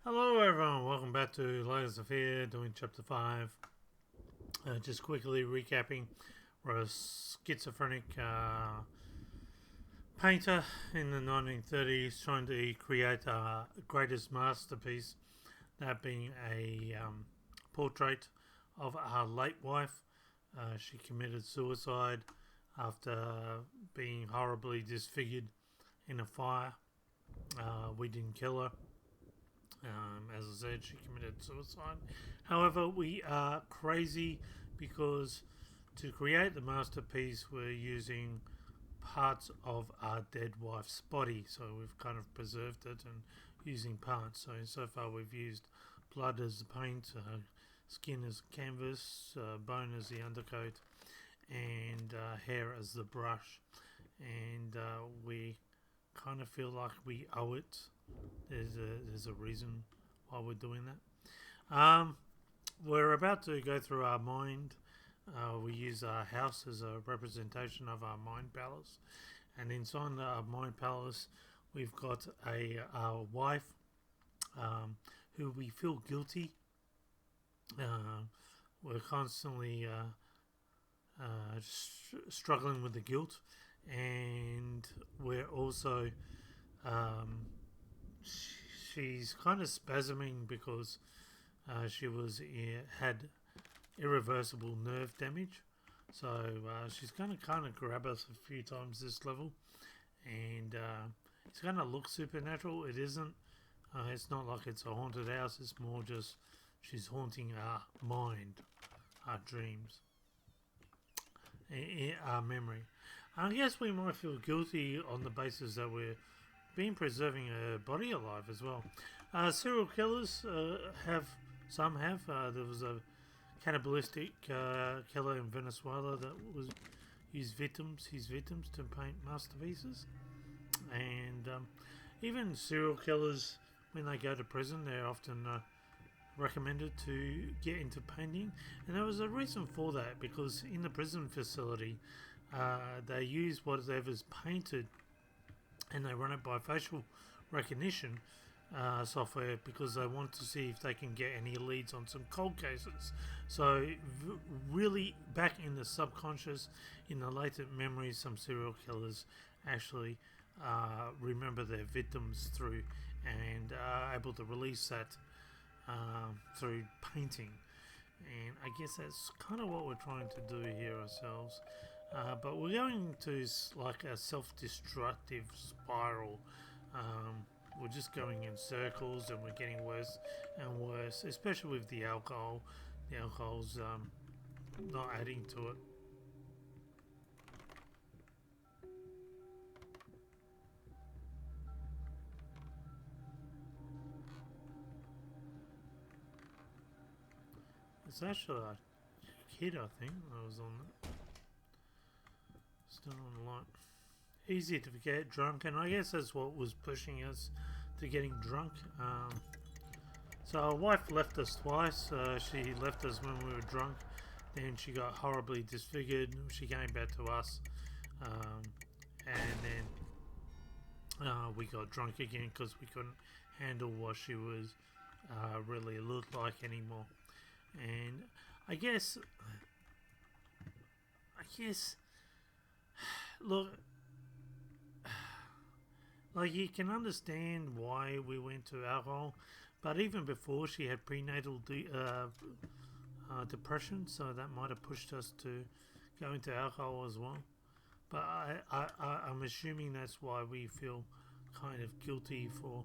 Hello everyone, welcome back to Layers of Fear, doing chapter 5. Just quickly recapping, we're a schizophrenic painter in the 1930s trying to create a greatest masterpiece, that being a portrait of our late wife. She committed suicide after being horribly disfigured in a fire. We didn't kill her. As I said, she committed suicide. However, we are crazy because to create the masterpiece, we're using parts of our dead wife's body. So we've kind of preserved it and using parts. So far, we've used blood as the paint, skin as canvas, bone as the undercoat, and hair as the brush. And we kind of feel like we owe it. There's a reason why we're doing that. We're about to go through our mind. We use our house as a representation of our mind palace, and inside our mind palace, we've got our wife, who we feel guilty. We're constantly struggling with the guilt, and we're also she's kind of spasming because she had irreversible nerve damage. So she's going to kind of grab us a few times this level, and it's going to look supernatural. It isn't. It's not like it's a haunted house. It's more just she's haunting our mind, our dreams, our memory. I guess we might feel guilty on the basis that we're been preserving a body alive as well. Serial killers some have. There was a cannibalistic killer in Venezuela that was his victims to paint masterpieces, and even serial killers, when they go to prison, they're often recommended to get into painting, and there was a reason for that, because in the prison facility they use whatever's painted and they run it by facial recognition software because they want to see if they can get any leads on some cold cases. So really back in the subconscious, in the latent memories, some serial killers actually remember their victims through and are able to release that through painting. And I guess that's kind of what we're trying to do here ourselves. But we're going to like a self-destructive spiral. We're just going in circles and we're getting worse and worse, especially with the alcohol. The alcohol's not adding to it. It's actually a kid, I think, that was on that. Still on the light. Easy to get drunk, and I guess that's what was pushing us to getting drunk. So our wife left us twice. She left us when we were drunk, then she got horribly disfigured. She came back to us, and then we got drunk again because we couldn't handle what she was really looked like anymore. And I guess, look, like you can understand why we went to alcohol, but even before she had prenatal depression, so that might have pushed us to go into alcohol as well. But I'm assuming that's why we feel kind of guilty for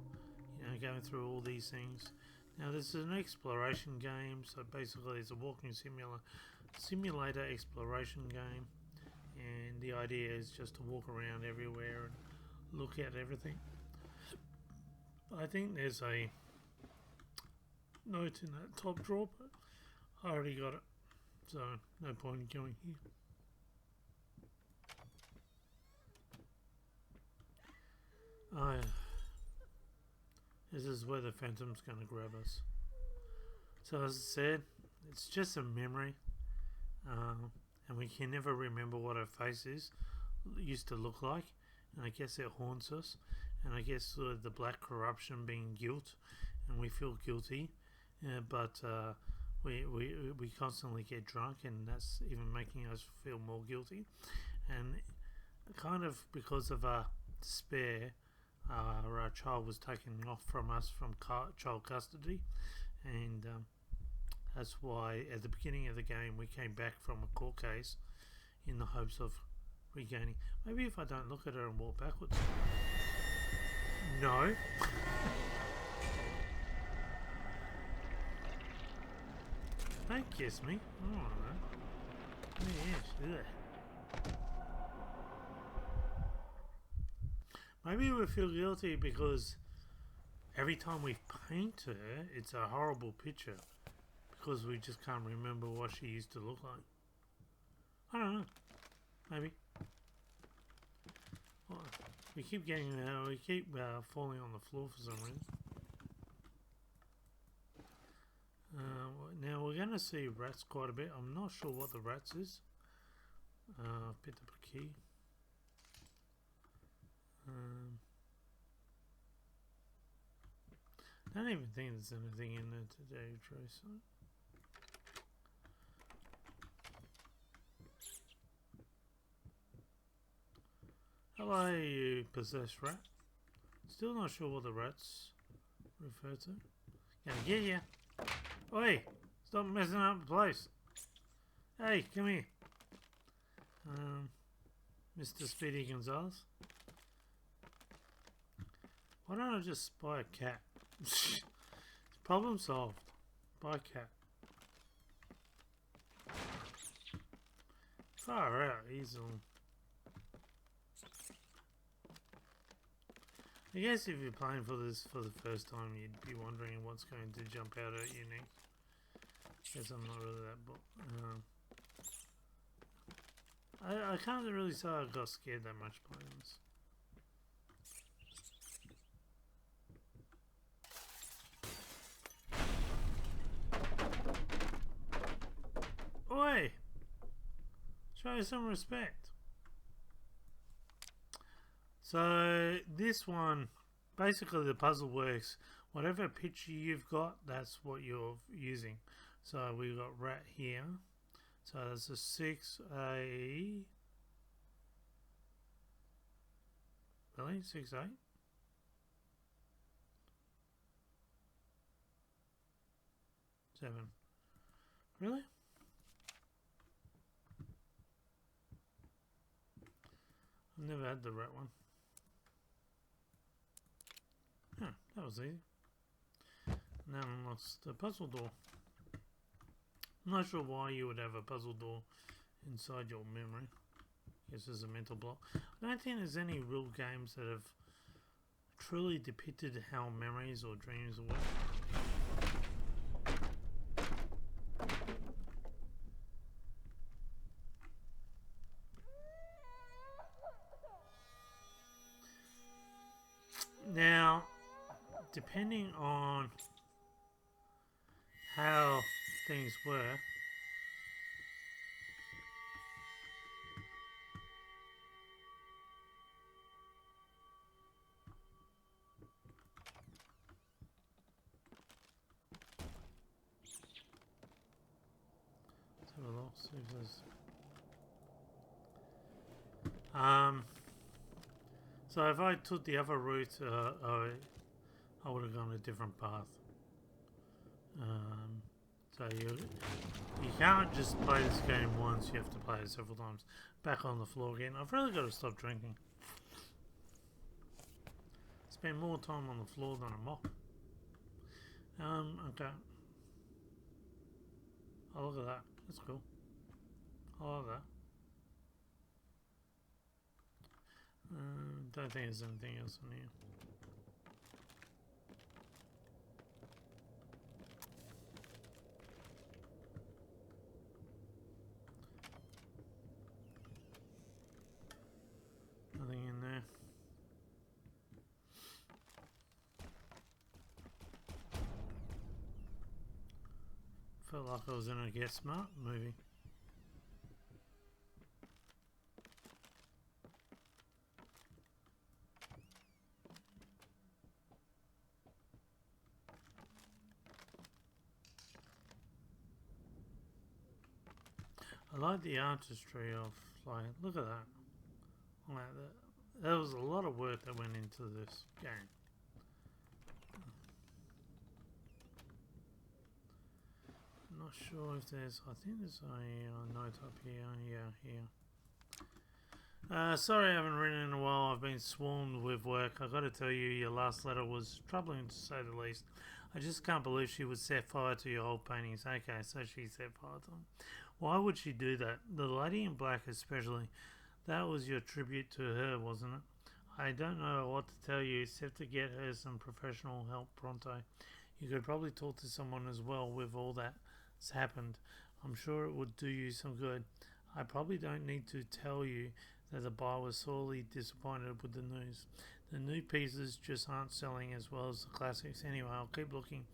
going through all these things. Now this is an exploration game, so basically it's a walking simulator exploration game, and the idea is just to walk around everywhere and look at everything. I think there's a note in that top drawer, but I already got it, so no point in going here. This is where the phantom's going to grab us. So as I said, it's just a memory, and we can never remember what her face used to look like, and I guess it haunts us. And I guess the black corruption being guilt, and we feel guilty, but we constantly get drunk, and that's even making us feel more guilty. And kind of because of our despair, our child was taken off from us from child custody, and that's why at the beginning of the game we came back from a court case in the hopes of regaining. Maybe if I don't look at her and walk backwards. No. Don't kiss me. Oh, yes. Ugh. Maybe we feel guilty because every time we paint her, it's a horrible picture because we just can't remember what she used to look like. I don't know. Maybe. Well, we keep falling on the floor for some reason. Now we're going to see rats quite a bit. I'm not sure what the rats is. Picked up a key. I don't even think there's anything in there today, Trace. Hello, you possessed rat. Still not sure what the rats refer to. Gonna get ya. Oi! Stop messing up the place. Hey, come here. Mr. Speedy Gonzalez. Why don't I just buy a cat? Problem solved. Buy a cat. Far out, he's all. I guess if you're playing for this for the first time, you'd be wondering what's going to jump out at you next. Guess I'm not really that I can't really say I got scared that much playing this. Oi! Show some respect. So this one, basically the puzzle works. Whatever picture you've got, that's what you're using. So we've got rat here. So that's a 6A. Really? 6A? Seven. Really? I've never had the rat one. Huh, that was easy. Now unlocks the puzzle door. I'm not sure why you would have a puzzle door inside your memory. I guess there's a mental block. I don't think there's any real games that have truly depicted how memories or dreams work. Now, depending on how things were, let's have a look, see if there's so if I took the other route, I would have gone a different path. So you can't just play this game once, you have to play it several times. Back on the floor again. I've really got to stop drinking. Spend more time on the floor than a mop. Okay. Oh, look at that. That's cool. I love that. Don't think there's anything else in here. Nothing in there. Felt like I was in a Get Smart movie. I like the artistry of, like, look at that. Like that. There was a lot of work that went into this game. Not sure if there's, I think there's a note up here, yeah, here. Sorry I haven't written in a while. I've been swarmed with work. I got to tell you, your last letter was troubling to say the least. I just can't believe she would set fire to your old paintings. Okay, so she set fire to them. Why would she do that? The lady in black especially. That was your tribute to her, wasn't it? I don't know what to tell you except to get her some professional help pronto. You could probably talk to someone as well with all that's happened. I'm sure it would do you some good. I probably don't need to tell you that the buyer was sorely disappointed with the news. The new pieces just aren't selling as well as the classics. Anyway, I'll keep looking.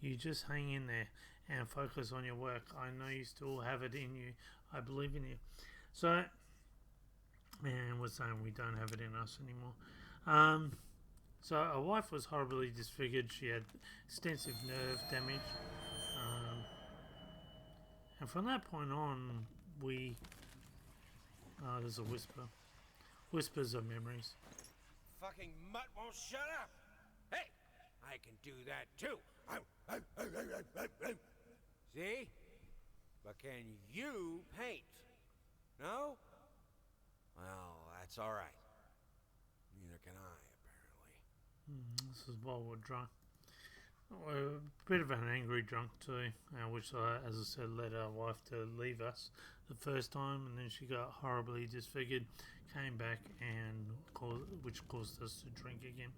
You just hang in there and focus on your work. I know you still have it in you. I believe in you. So, and we're saying we don't have it in us anymore. So our wife was horribly disfigured. She had extensive nerve damage. And from that point on, we... there's a whisper. Whispers of memories. Fucking mutt won't shut up! Hey! I can do that too! See? But can you paint? No? Well, that's alright. Neither can I, apparently. This is while we're drunk. We're a bit of an angry drunk too, which, as I said, led our wife to leave us the first time, and then she got horribly disfigured, came back, and which caused us to drink again.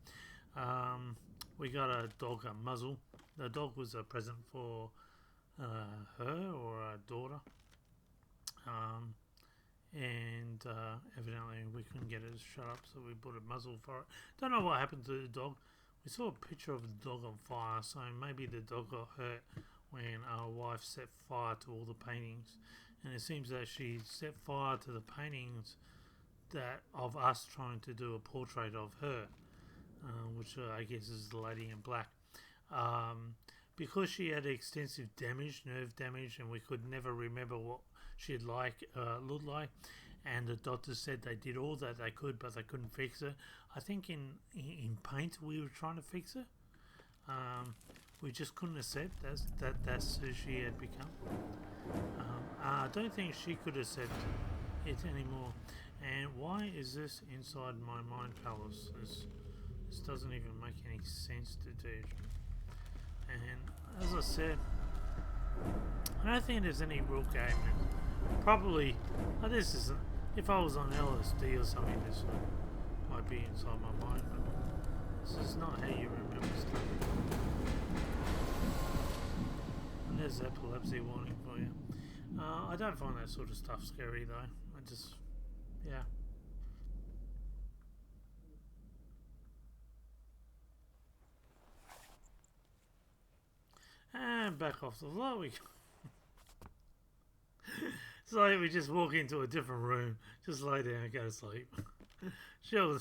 We got a dog, a muzzle. The dog was a present for her or our daughter, and evidently we couldn't get it to shut up, so we put a muzzle for it. Don't know what happened to the dog. We saw a picture of the dog on fire, so maybe the dog got hurt when our wife set fire to all the paintings. And it seems that she set fire to the paintings that of us trying to do a portrait of her, which I guess is the lady in black. Because she had extensive damage, nerve damage, and we could never remember what she'd looked like. And the doctors said they did all that they could, but they couldn't fix her. I think in paint we were trying to fix her. We just couldn't accept that's who she had become. I don't think she could accept it anymore. And why is this inside my mind palace? This doesn't even make any sense to do. And as I said, I don't think there's any real game. Probably, this isn't. If I was on LSD or something, this might be inside my mind, but this is not how you remember stuff. And there's epilepsy warning for you. I don't find that sort of stuff scary though. I just, yeah. And back off the floor we go. It's like we just walk into a different room, just lay down and go to sleep. She'll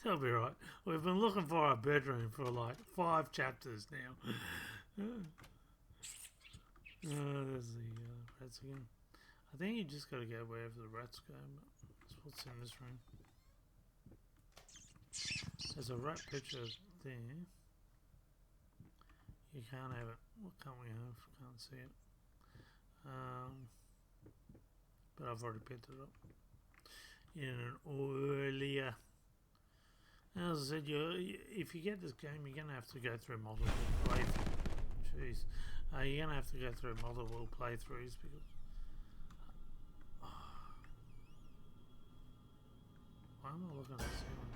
be right. We've been looking for our bedroom for like 5 chapters now. There's the rats again. I think you just got to go wherever the rats go, but that's what's in this room. There's a rat picture there. You can't have it. What can't we have? Can't see it. But I've already picked it up in an earlier. As I said, if you get this game, you're going to have to go through multiple playthroughs. Jeez. You're going to have to go through multiple playthroughs because... Why am I looking at this one?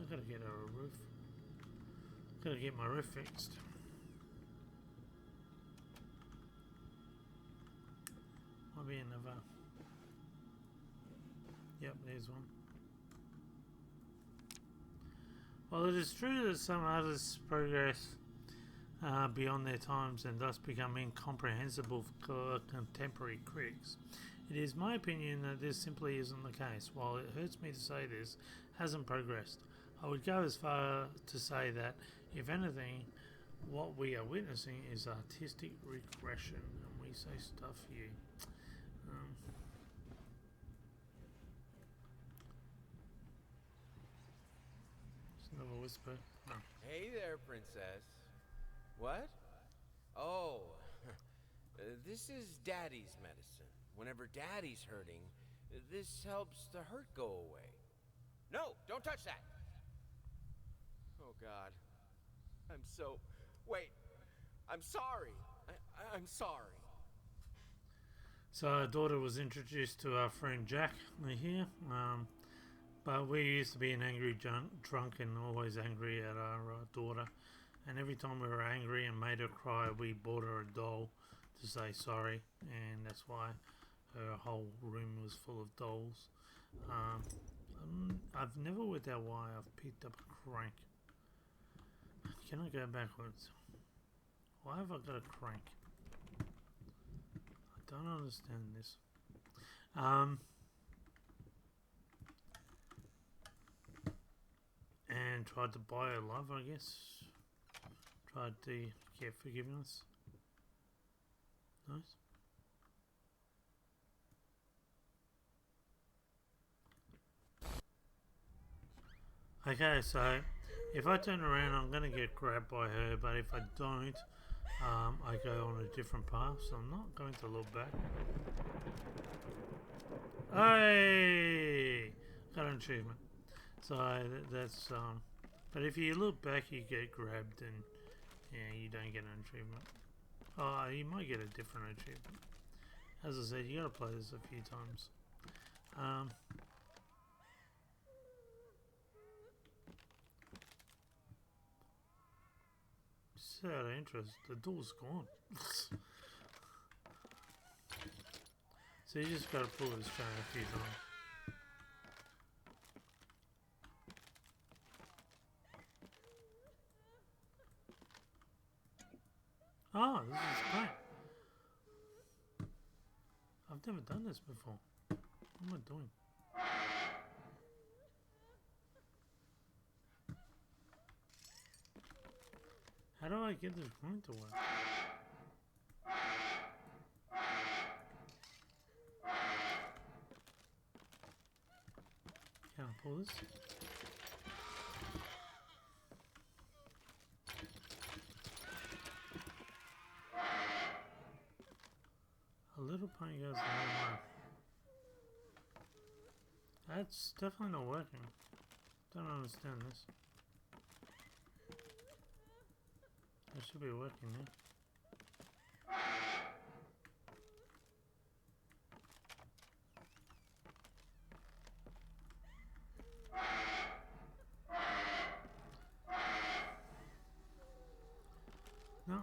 I've got to get a roof. Gotta get my roof fixed. Might be another. Yep, there's one. Well, it is true that some artists progress beyond their times and thus become incomprehensible for contemporary critics. It is my opinion that this simply isn't the case. While it hurts me to say this, hasn't progressed. I would go as far to say that, if anything, what we are witnessing is artistic regression, and we say stuff here. It's another whisper. Oh. Hey there, princess. What? Oh, this is Daddy's medicine. Whenever Daddy's hurting, this helps the hurt go away. No, don't touch that! Oh, God. Wait. I'm sorry. I'm sorry. So our daughter was introduced to our friend Jack here. But we used to be an angry drunk and always angry at our daughter. And every time we were angry and made her cry, we bought her a doll to say sorry. And that's why her whole room was full of dolls. I've never worked out why I've picked up a crank. Can I go backwards? Why have I got a crank? I don't understand this. And tried to buy her love, I guess. Tried to get forgiveness. Nice. Okay, so if I turn around, I'm going to get grabbed by her, but if I don't, I go on a different path, so I'm not going to look back. Hey! Got an achievement. So that's, but if you look back, you get grabbed and, yeah, you don't get an achievement. Oh, you might get a different achievement. As I said, you gotta play this a few times. Just out of interest, the door's gone. So you just gotta pull this chain a few times. Oh, this is great. I've never done this before. What am I doing? How do I get this coin to work? Can I pull this? A little pony goes a long way. That's definitely not working. Don't understand this. It should be working now. No.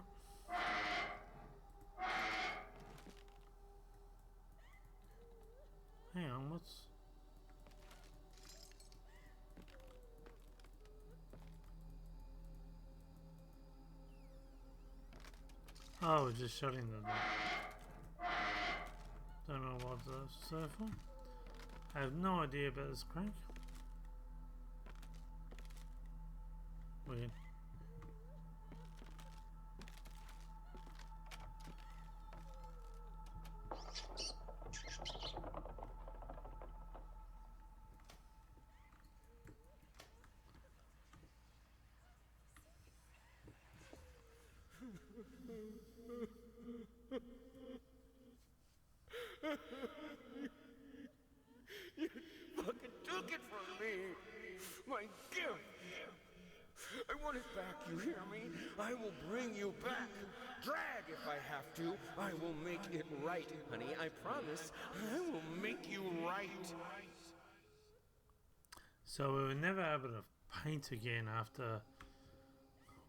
Hang on, what's... Oh, we're just shutting the door. Don't know what that's there for. I have no idea about this crank. Weird. You fucking took it from me. My gift. I want it back, you hear me? I will bring you back. Drag if I have to. I will make it right, honey. I promise. I will make you right. So we were never able to paint again after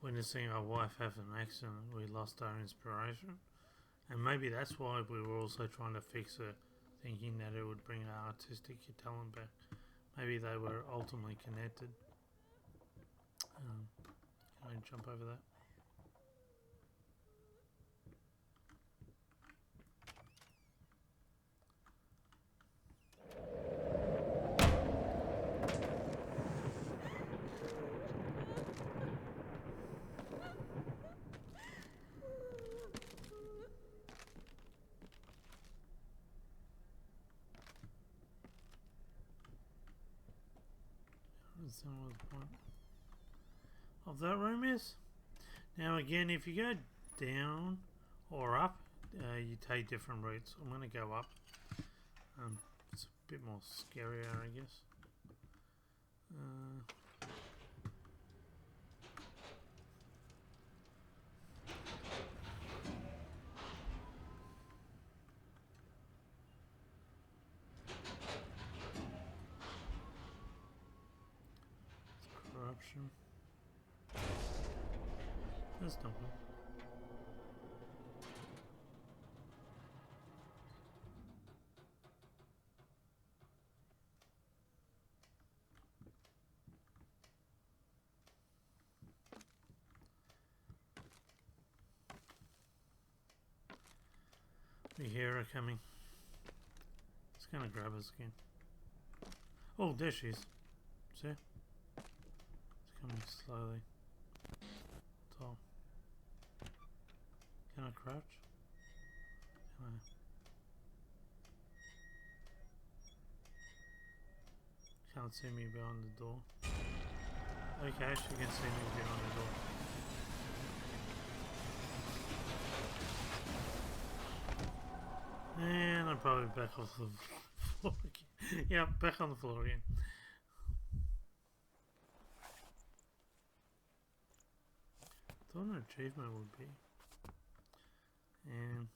witnessing our wife have an accident. We lost our inspiration. And maybe that's why we were also trying to fix her, thinking that it would bring our artistic talent back. Maybe they were ultimately connected. Can I jump over that? understand what the point of that room is. Now again, if you go down or up, you take different routes. I'm going to go up. It's a bit more scarier, I guess. Corruption. That's not good. We hear her coming. It's gonna grab us again. Oh, there she is. See? It's coming slowly. So, can I crouch? Can I? Can't see me behind the door. Okay, she can see me behind the door. And I'm probably back off the floor again. Yeah, back on the floor again. Thought an achievement would be. And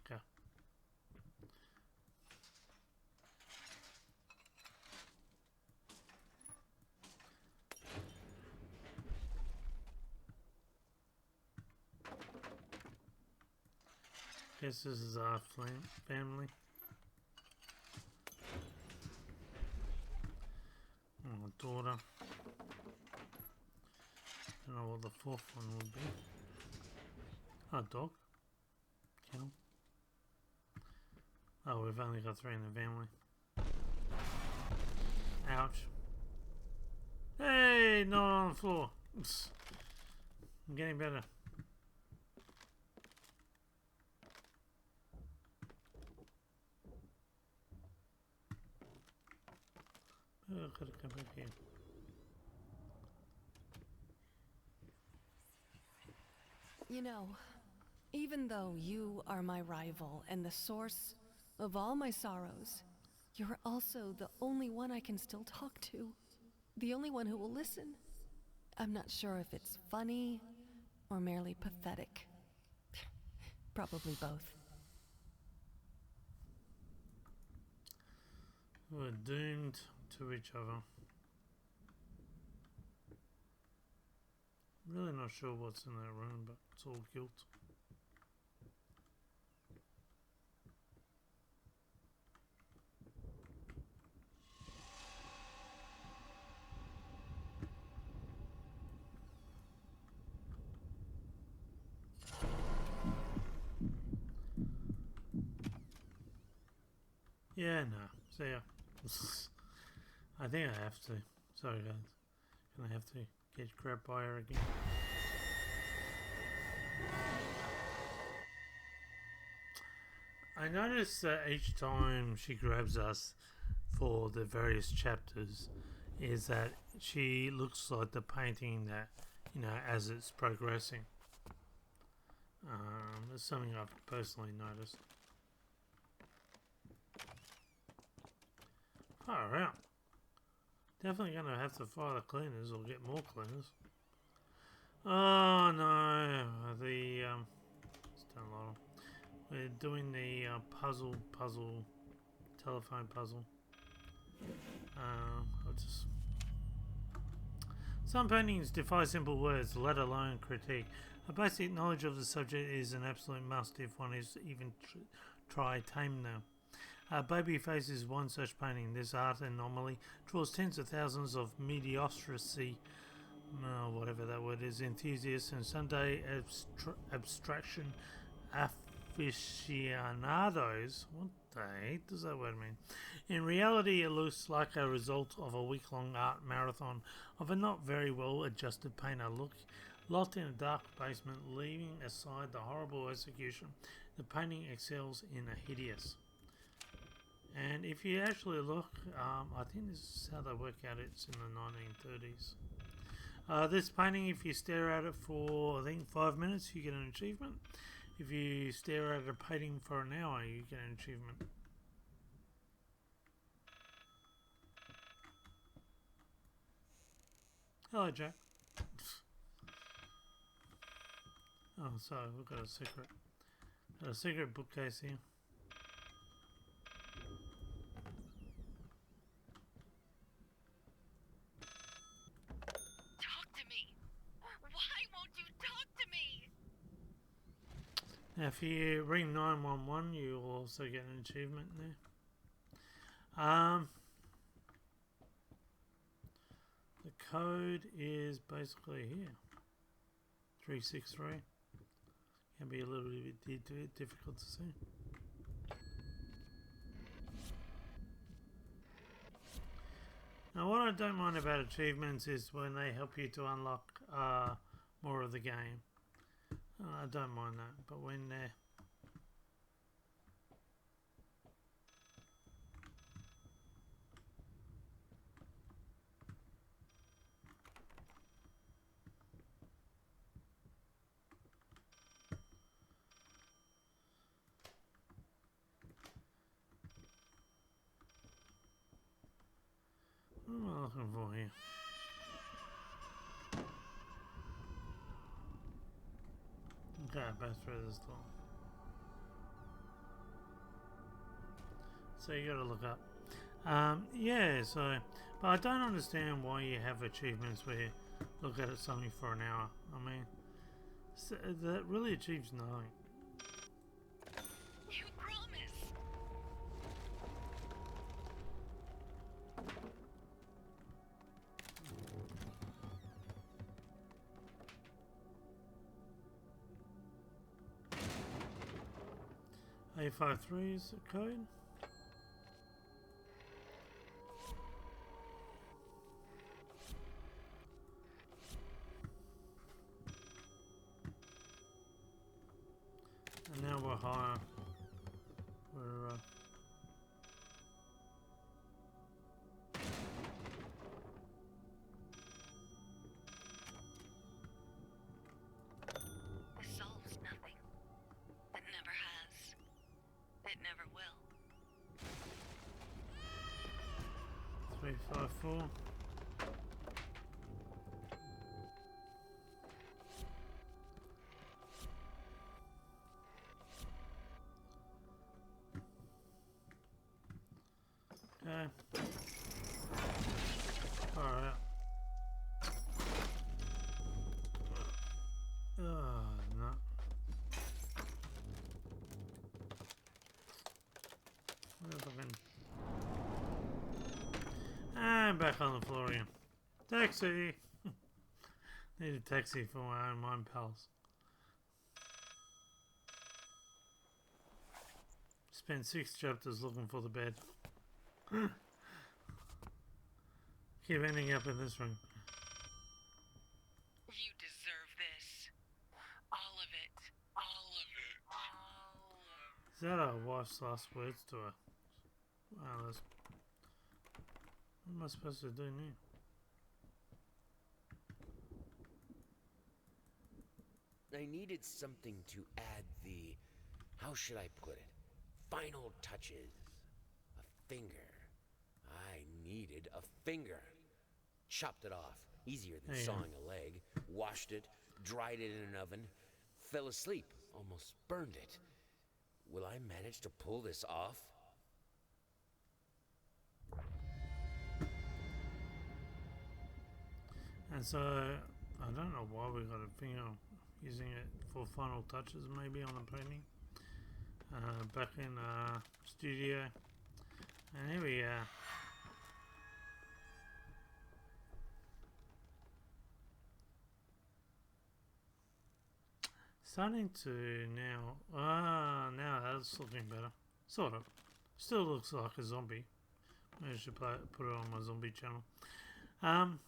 okay. Guess this is our family. Oh, daughter. Don't know what the fourth one would be. Oh, dog. Kennel. Oh, we've only got 3 in the family. Ouch. Hey, not on the floor. I'm getting better. Oh, I've got to come back here. You know, even though you are my rival and the source of all my sorrows, you're also the only one I can still talk to. The only one who will listen. I'm not sure if it's funny or merely pathetic. Probably both. We're doomed to each other. Really not sure what's in that room, but it's all guilt. Yeah, no. See ya. I think I have to. Sorry guys. Gonna have to get grabbed by her again. I noticed that each time she grabs us for the various chapters is that she looks like the painting that, you know, as it's progressing. That's something I've personally noticed. Far out. Definitely going to have to fire the cleaners or get more cleaners. Oh no, we're doing the telephone puzzle. Some paintings defy simple words, let alone critique. A basic knowledge of the subject is an absolute must if one is even try tame them. Babyface is one such painting. This art anomaly draws tens of thousands of mediocrity, whatever that word is, enthusiasts and Sunday abstraction aficionados. What the heck does that word mean? In reality, it looks like a result of a week-long art marathon of a not very well-adjusted painter locked in a dark basement, leaving aside the horrible execution. The painting excels in a hideous. And if you actually look, I think this is how they work out. It's in the 1930s. This painting, if you stare at it for, I think, 5 minutes, you get an achievement. If you stare at a painting for an hour, you get an achievement. Hello, Jack. Oh, sorry, we've got a secret. Got a secret bookcase here. Talk to me. Why won't you talk to me? Now, if you ring 911, you'll also get an achievement there. The code is basically here. 363. Can be a little bit difficult to see. Now, what I don't mind about achievements is when they help you to unlock more of the game. I don't mind that, but when they're what am I looking for here? Okay, back through this door. So you gotta look up. Yeah, so, but I don't understand why you have achievements where you look at it something for an hour. I mean, that really achieves nothing. You promise. A53 is the code. And now we're higher. We're This solves nothing. It never has. It never will. 354. Okay. Alright. No. I'm back on the floor again. Taxi! Need a taxi for my own mind pals. Spent 6 chapters looking for the bed. Keep ending up in this room. You deserve this. All of it. All of it. All of Is that our wife's last words to her? Wow, that's... What am I supposed to do now? I needed something to add the, how should I put it, final touches. A finger. I needed a finger. Chopped it off, easier than Hey, sawing a leg. Washed it, dried it in an oven, fell asleep, almost burned it. Will I manage to pull this off? And so, I don't know why we got a finger using it for final touches maybe on the painting. Back in studio. And here we are. Starting to now, now that's looking better. Sort of. Still looks like a zombie. Maybe I should put it on my zombie channel.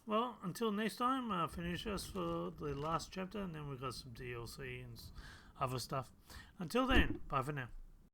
Well, until next time, finish us for the last chapter, and then we've got some DLC and other stuff. Until then, bye for now.